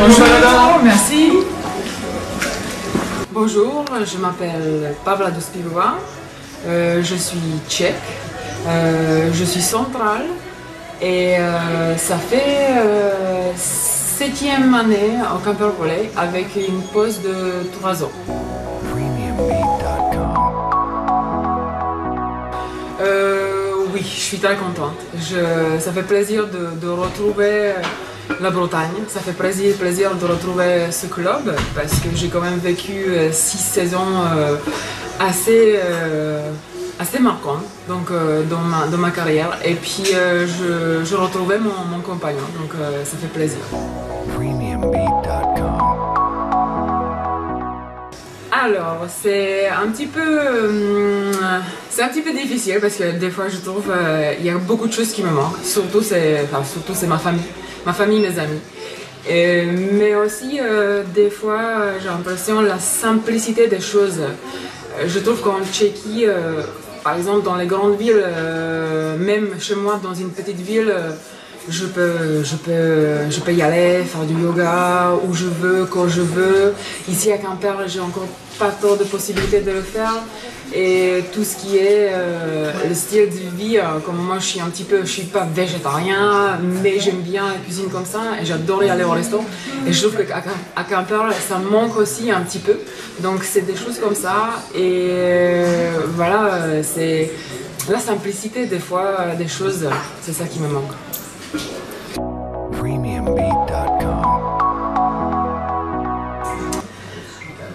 Bonjour, merci. Bonjour, je m'appelle Pavla Dospivova, je suis tchèque, je suis centrale et ça fait 7e année en camper volley avec une pause de 3 ans. Oui, je suis très contente. Ça fait plaisir de retrouver la Bretagne. Ça fait plaisir de retrouver ce club parce que j'ai quand même vécu 6 saisons assez marquantes donc, dans ma carrière. Et puis je retrouvais mon compagnon, donc ça fait plaisir. Alors, c'est un petit peu difficile parce que des fois je trouve il y a beaucoup de choses qui me manquent. Surtout c'est ma famille, mes amis. Mais aussi des fois j'ai l'impression la simplicité des choses. Je trouve qu'en Tchéquie, par exemple dans les grandes villes, même chez moi dans une petite ville, je peux y aller, faire du yoga où je veux, quand je veux. Ici à Quimper, j'ai encore pas trop de possibilités de le faire. Et tout ce qui est le style de vie, comme moi je suis pas végétarien, mais j'aime bien la cuisine comme ça et j'adore y aller au resto. Et je trouve qu'à Quimper, ça me manque aussi un petit peu. Donc c'est des choses comme ça et voilà, c'est la simplicité des fois des choses, c'est ça qui me manque.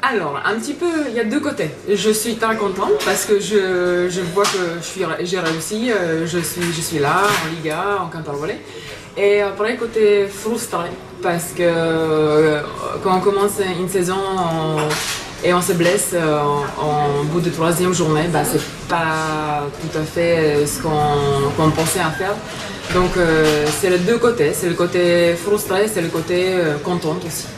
Alors, un petit peu, il y a deux côtés. Je suis très contente parce que je vois que j'ai réussi, je suis là en Liga, en camper volley. Et après, côté frustré parce que quand on commence une saison et on se blesse en bout de 3e journée, bah, c'est pas tout à fait ce qu'on pensait à faire. Donc c'est les deux côtés, c'est le côté frustré, c'est le côté contente aussi.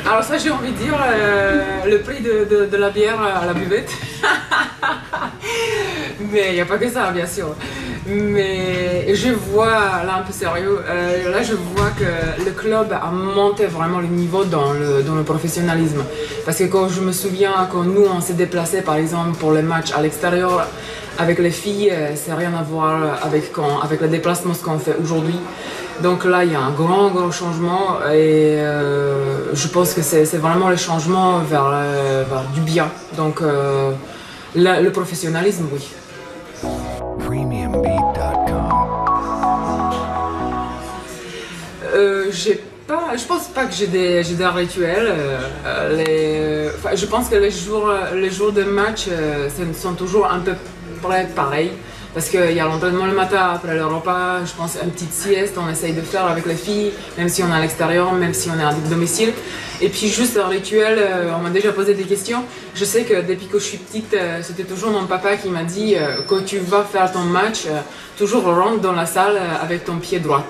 Alors ça j'ai envie de dire le prix de la bière à la buvette. Mais il n'y a pas que ça bien sûr. Mais je vois, là un peu sérieux, là je vois que le club a monté vraiment le niveau dans le professionnalisme. Parce que quand je me souviens, quand nous on s'est déplacés par exemple pour les matchs à l'extérieur avec les filles, c'est rien à voir avec le déplacement ce qu'on fait aujourd'hui. Donc là il y a un grand changement et je pense que c'est vraiment le changement vers du bien. Donc le professionnalisme, oui. Je pense pas que j'ai des rituels. Je pense que les jours de match sont toujours un peu près pareils. Parce qu'il y a l'entraînement le matin, après le repas, je pense une petite sieste, on essaye de faire avec les filles, même si on est à l'extérieur, même si on est à domicile. Et puis juste un rituel, on m'a déjà posé des questions. Je sais que depuis que je suis petite, c'était toujours mon papa qui m'a dit quand tu vas faire ton match, toujours rentre dans la salle avec ton pied droit.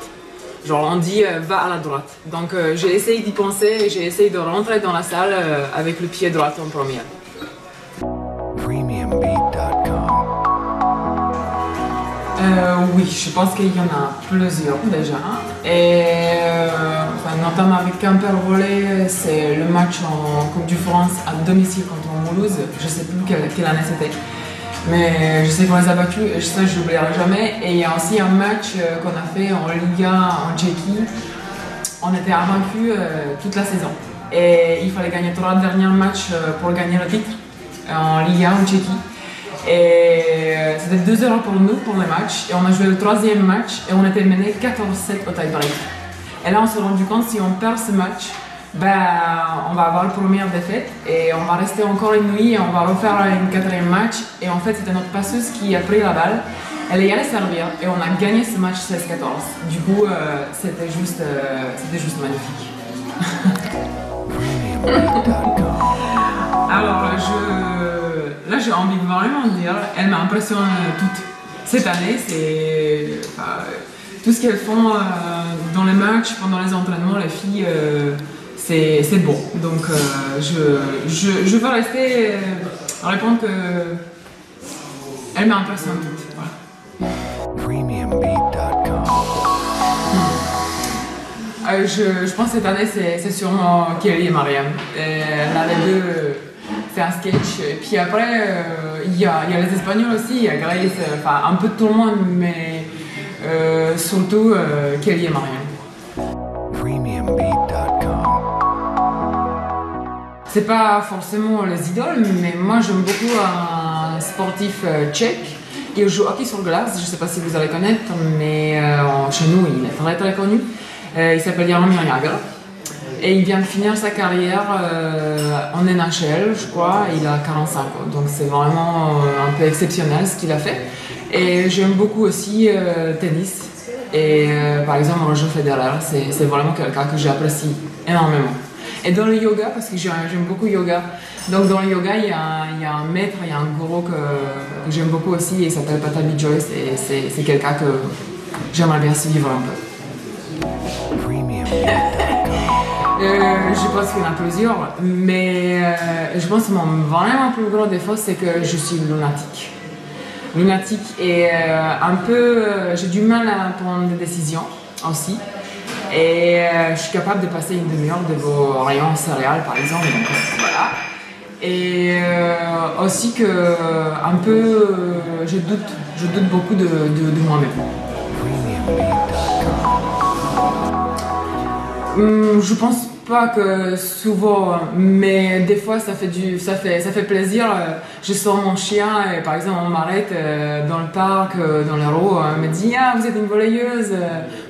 Genre on dit va à la droite. Donc j'ai essayé d'y penser et j'ai essayé de rentrer dans la salle avec le pied droit en première. Oui, je pense qu'il y en a plusieurs déjà. Et notamment avec Camper Volley, c'est le match en Coupe du France à domicile contre Mulhouse. Je ne sais plus quelle année c'était. Mais je sais qu'on les a battus et ça je n'oublierai jamais. Et il y a aussi un match qu'on a fait en Liga en Tchéquie. On était invaincus toute la saison. Et il fallait gagner 3 derniers matchs pour gagner le titre en Liga en Tchéquie. Et c'était 2 heures pour nous pour le match et on a joué le 3e match et on était mené 14-7 au tie-break. Et là on s'est rendu compte si on perd ce match, on va avoir la première défaite et on va rester encore une nuit et on va refaire une 4e match. Et en fait c'était notre passeuse qui a pris la balle, elle est allée servir et on a gagné ce match 16-14. Du coup c'était juste magnifique. Alors là j'ai envie de vraiment dire, elle m'a impressionné toute cette année, tout ce qu'elles font dans les matchs, pendant les entraînements, les filles, c'est bon. Donc je veux rester répondre que elle m'a impressionné toute. Voilà. Premiumbeat.com. Je pense que cette année c'est sûrement Kelly et Mariam. Là les deux c'est un sketch. Et puis après il y a les Espagnols aussi, il y a Grace, enfin un peu tout le monde, mais surtout Kelly et Mariam. Premiumbeat.com. C'est pas forcément les idoles, mais moi j'aime beaucoup un sportif tchèque. Il joue au hockey sur glace, je sais pas si vous allez connaître, mais chez nous il est très très connu. Il s'appelle Jaromír Jágr et il vient de finir sa carrière en NHL, je crois. Il a 45 ans, donc c'est vraiment un peu exceptionnel ce qu'il a fait. Et j'aime beaucoup aussi tennis. Et par exemple, Roger Federer, c'est vraiment quelqu'un que j'apprécie énormément. Et dans le yoga, parce que j'aime beaucoup le yoga, donc dans le yoga, il y a un maître, il y a un gourou que j'aime beaucoup aussi, il s'appelle Patanjali Joyce, et c'est quelqu'un que j'aimerais bien suivre un peu. Je pense qu'il y en a plusieurs, mais je pense que mon vraiment plus gros défaut, c'est que je suis lunatique. Lunatique et un peu, j'ai du mal à prendre des décisions aussi. Et je suis capable de passer une demi-heure de vos rayons céréales par exemple, donc voilà. Et aussi que un peu, je doute beaucoup de moi-même. Je pense pas que souvent, mais des fois ça fait plaisir. Je sors mon chien et par exemple on m'arrête dans le parc, dans les roues, me dit ah vous êtes une volleyeuse,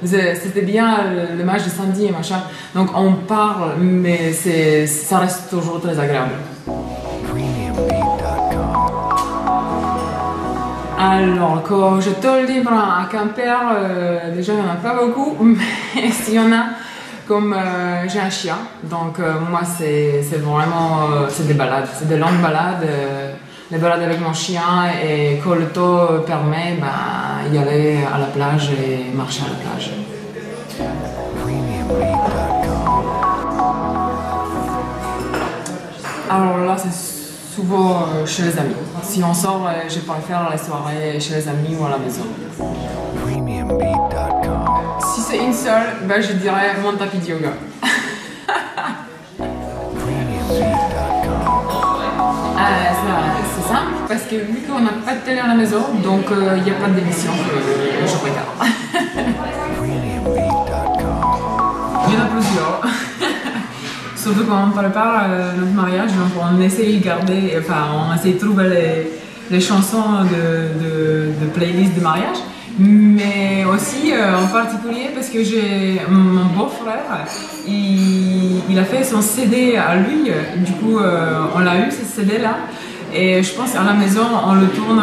c'était bien le match de samedi et machin. Donc on parle, mais ça reste toujours très agréable. Alors, quand je te livre à Quimper, déjà il n'y en a pas beaucoup, mais s'il y en a, comme j'ai un chien, donc moi c'est vraiment c'est des balades, c'est des longues balades, des balades avec mon chien, et quand le temps permet, y aller à la plage et marcher à la plage. Alors là c'est souvent chez les amis. Si on sort, je préfère les soirées chez les amis ou à la maison. Si c'est une seule, je dirais mon tapis de yoga. C'est simple parce que vu qu'on n'a pas de télé à la maison, donc il n'y a pas d'émission que je regarde. Il y en a plusieurs. Surtout quand on prépare notre mariage, donc on essaye de garder, enfin on essaye de trouver les chansons de playlist de mariage. Mais aussi en particulier parce que j'ai mon beau-frère, il a fait son CD à lui, du coup on l'a eu ce CD là, et je pense à la maison on le tourne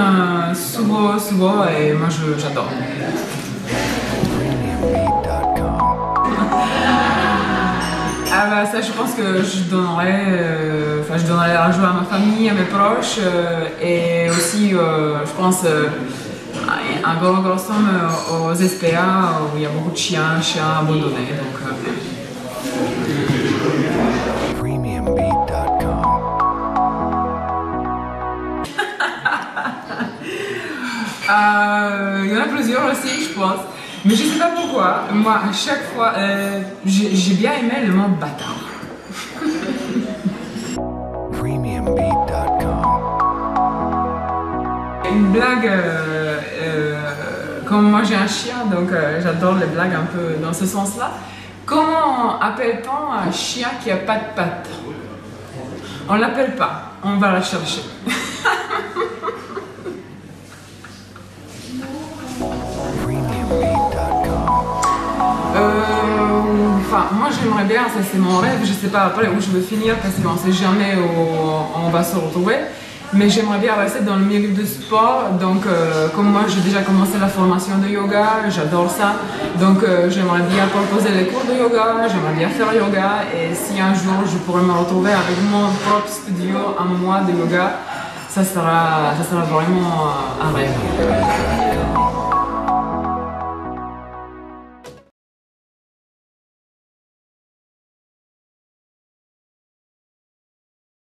souvent et moi j'adore. Ah ça je pense que je donnerais l'argent à ma famille, à mes proches, et aussi je pense un gros somme aux SPA où il y a beaucoup de chiens abandonnés. Donc, Premiumbeat.com. il y en a plusieurs aussi, je pense. Mais je sais pas pourquoi. Moi, à chaque fois, j'ai bien aimé le mot bâtard. Premiumbeat.com. Une blague, comme moi j'ai un chien, donc j'adore les blagues un peu dans ce sens-là. Comment appelle-t-on un chien qui a pas de pattes? On l'appelle pas, on va la chercher. Moi j'aimerais bien, ça c'est mon rêve, je sais pas après où je veux finir parce qu'on sait jamais où on va se retrouver. Mais j'aimerais bien rester dans le milieu du sport, donc comme moi j'ai déjà commencé la formation de yoga, j'adore ça, donc j'aimerais bien proposer les cours de yoga, j'aimerais bien faire yoga, et si un jour je pourrais me retrouver avec mon propre studio, un mois de yoga, ça sera vraiment un rêve.